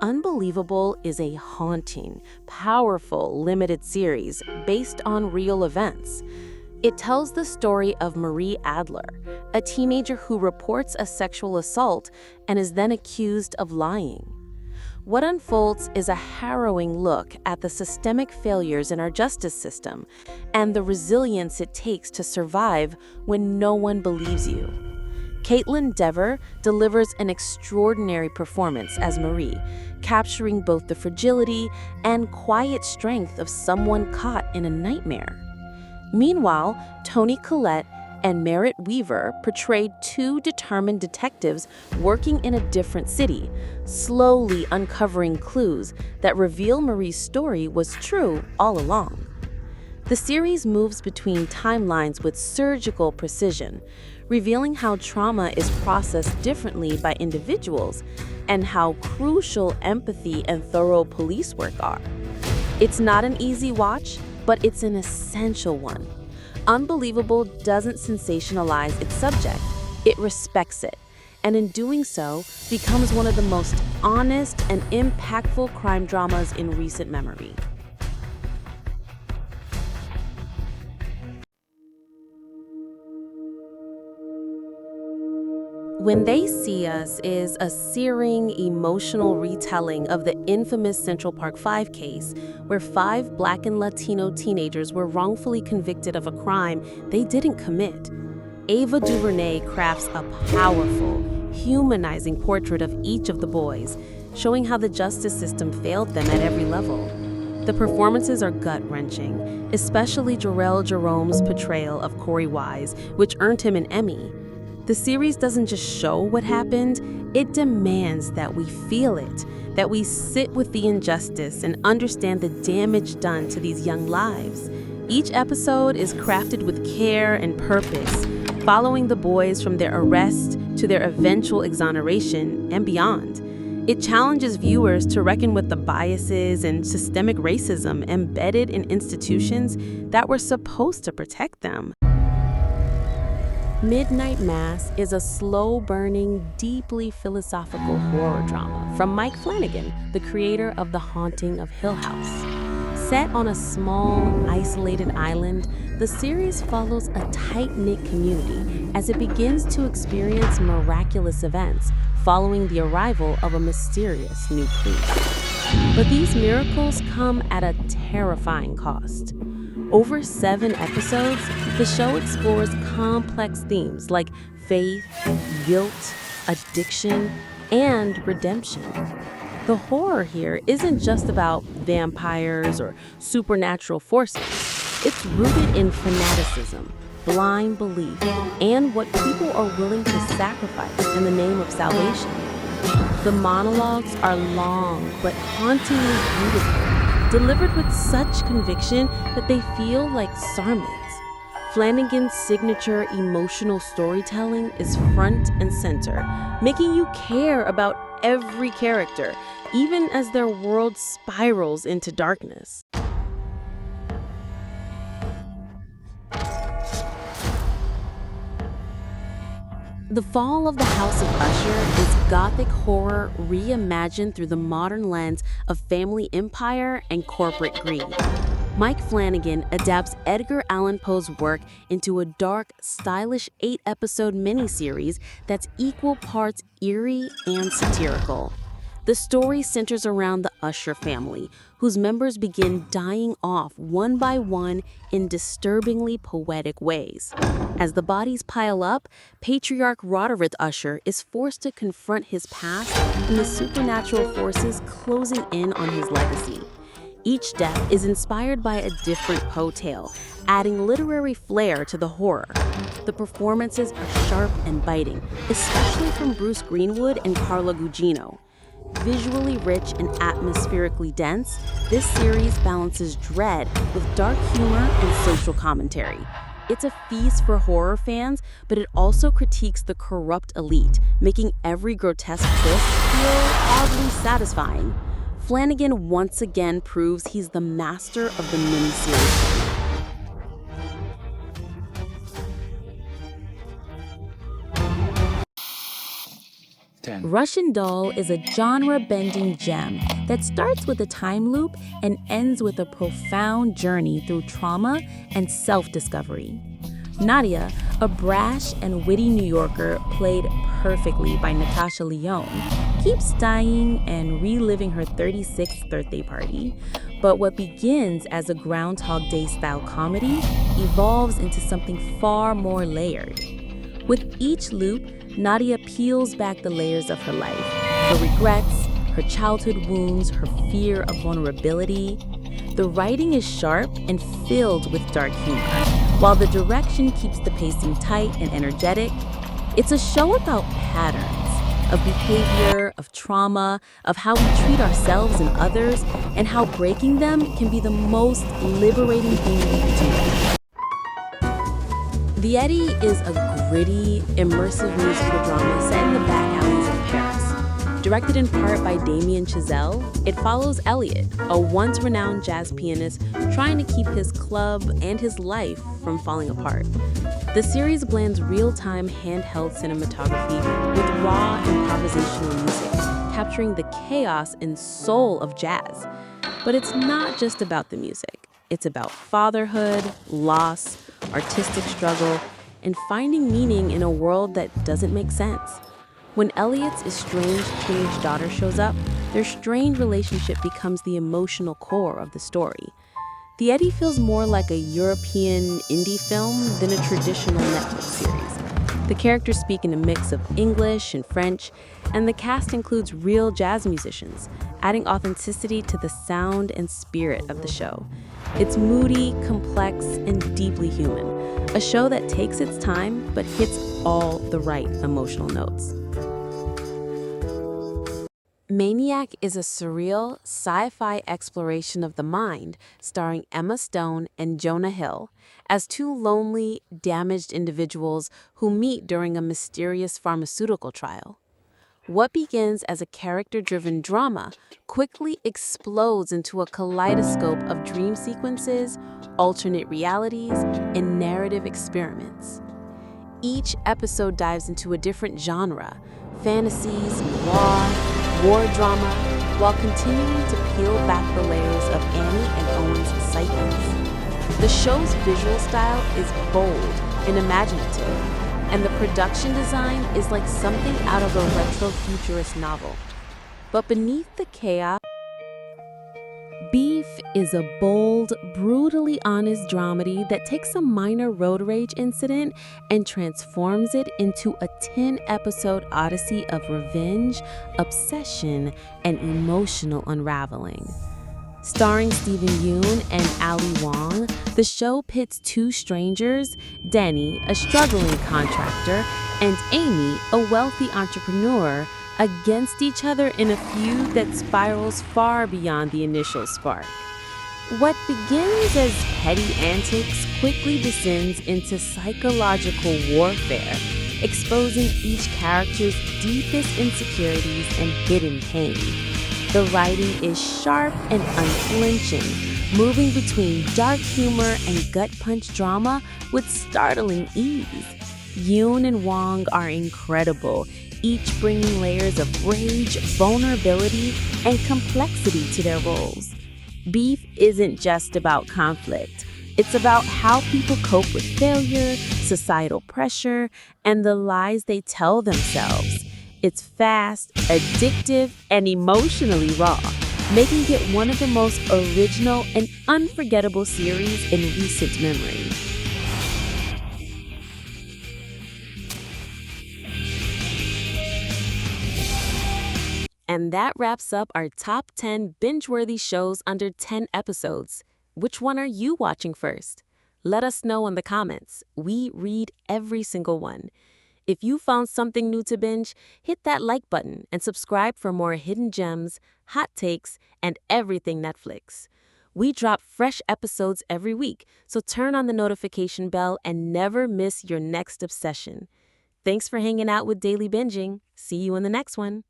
Unbelievable is a haunting, powerful, limited series based on real events. It tells the story of Marie Adler, a teenager who reports a sexual assault and is then accused of lying. What unfolds is a harrowing look at the systemic failures in our justice system and the resilience it takes to survive when no one believes you. Caitlin Dever delivers an extraordinary performance as Marie, capturing both the fragility and quiet strength of someone caught in a nightmare. Meanwhile, Toni Collette and Merritt Weaver portrayed two determined detectives working in a different city, slowly uncovering clues that reveal Marie's story was true all along. The series moves between timelines with surgical precision, revealing how trauma is processed differently by individuals and how crucial empathy and thorough police work are. It's not an easy watch, but it's an essential one. Unbelievable doesn't sensationalize its subject, it respects it, and in doing so, becomes one of the most honest and impactful crime dramas in recent memory. When They See Us is a searing, emotional retelling of the infamous Central Park 5 case, where 5 Black and Latino teenagers were wrongfully convicted of a crime they didn't commit. Ava DuVernay crafts a powerful, humanizing portrait of each of the boys, showing how the justice system failed them at every level. The performances are gut-wrenching, especially Jarrell Jerome's portrayal of Corey Wise, which earned him an Emmy. The series doesn't just show what happened, it demands that we feel it, that we sit with the injustice and understand the damage done to these young lives. Each episode is crafted with care and purpose, following the boys from their arrest to their eventual exoneration and beyond. It challenges viewers to reckon with the biases and systemic racism embedded in institutions that were supposed to protect them. Midnight Mass is a slow-burning, deeply philosophical horror drama from Mike Flanagan, the creator of The Haunting of Hill House. Set on a small, isolated island, the series follows a tight-knit community as it begins to experience miraculous events following the arrival of a mysterious new priest. But these miracles come at a terrifying cost. Over 7 episodes, the show explores complex themes like faith, guilt, addiction, and redemption. The horror here isn't just about vampires or supernatural forces. It's rooted in fanaticism, blind belief, and what people are willing to sacrifice in the name of salvation. The monologues are long but hauntingly beautiful, delivered with such conviction that they feel like sermons. Flanagan's signature emotional storytelling is front and center, making you care about every character, even as their world spirals into darkness. The Fall of the House of Usher is gothic horror reimagined through the modern lens of family empire and corporate greed. Mike Flanagan adapts Edgar Allan Poe's work into a dark, stylish 8-episode miniseries that's equal parts eerie and satirical. The story centers around the Usher family, whose members begin dying off one by one in disturbingly poetic ways. As the bodies pile up, patriarch Roderick Usher is forced to confront his past and the supernatural forces closing in on his legacy. Each death is inspired by a different Poe tale, adding literary flair to the horror. The performances are sharp and biting, especially from Bruce Greenwood and Carla Gugino. Visually rich and atmospherically dense, this series balances dread with dark humor and social commentary. It's a feast for horror fans, but it also critiques the corrupt elite, making every grotesque twist feel oddly satisfying. Flanagan once again proves he's the master of the miniseries. Russian Doll is a genre-bending gem that starts with a time loop and ends with a profound journey through trauma and self-discovery. Nadia, a brash and witty New Yorker played perfectly by Natasha Lyonne, keeps dying and reliving her 36th birthday party. But what begins as a Groundhog Day-style comedy evolves into something far more layered. With each loop, Nadia peels back the layers of her life, her regrets, her childhood wounds, her fear of vulnerability. The writing is sharp and filled with dark humor, while the direction keeps the pacing tight and energetic. It's a show about patterns of behavior, of trauma, of how we treat ourselves and others, and how breaking them can be the most liberating thing we can do. The Eddy is a gritty, immersive musical drama set in the back alleys of Paris. Directed in part by Damien Chazelle, it follows Elliot, a once-renowned jazz pianist trying to keep his club and his life from falling apart. The series blends real-time handheld cinematography with raw improvisational music, capturing the chaos and soul of jazz. But it's not just about the music. It's about fatherhood, loss, artistic struggle, and finding meaning in a world that doesn't make sense. When Elliot's estranged teenage daughter shows up, their strained relationship becomes the emotional core of the story. The Eddy feels more like a European indie film than a traditional Netflix series. The characters speak in a mix of English and French, and the cast includes real jazz musicians, adding authenticity to the sound and spirit of the show. It's moody, complex, and deeply human, a show that takes its time but hits all the right emotional notes. Maniac is a surreal, sci-fi exploration of the mind starring Emma Stone and Jonah Hill as two lonely, damaged individuals who meet during a mysterious pharmaceutical trial. What begins as a character-driven drama quickly explodes into a kaleidoscope of dream sequences, alternate realities, and narrative experiments. Each episode dives into a different genre, fantasies, noir, war drama, while continuing to peel back the layers of Annie and Owen's psyches. The show's visual style is bold and imaginative, and the production design is like something out of a retro-futurist novel. But beneath the chaos, Beef is a bold, brutally honest dramedy that takes a minor road rage incident and transforms it into a 10-episode odyssey of revenge, obsession, and emotional unraveling. Starring Steven Yeun and Ali Wong, the show pits two strangers, Danny, a struggling contractor, and Amy, a wealthy entrepreneur, against each other in a feud that spirals far beyond the initial spark. What begins as petty antics quickly descends into psychological warfare, exposing each character's deepest insecurities and hidden pain. The writing is sharp and unflinching, moving between dark humor and gut-punch drama with startling ease. Yoon and Wong are incredible, each bringing layers of rage, vulnerability, and complexity to their roles. Beef isn't just about conflict. It's about how people cope with failure, societal pressure, and the lies they tell themselves. It's fast, addictive, and emotionally raw, making it one of the most original and unforgettable series in recent memory. And that wraps up our top 10 binge-worthy shows under 10 episodes. Which one are you watching first? Let us know in the comments. We read every single one. If you found something new to binge, hit that like button and subscribe for more hidden gems, hot takes, and everything Netflix. We drop fresh episodes every week, so turn on the notification bell and never miss your next obsession. Thanks for hanging out with Daily Binging. See you in the next one.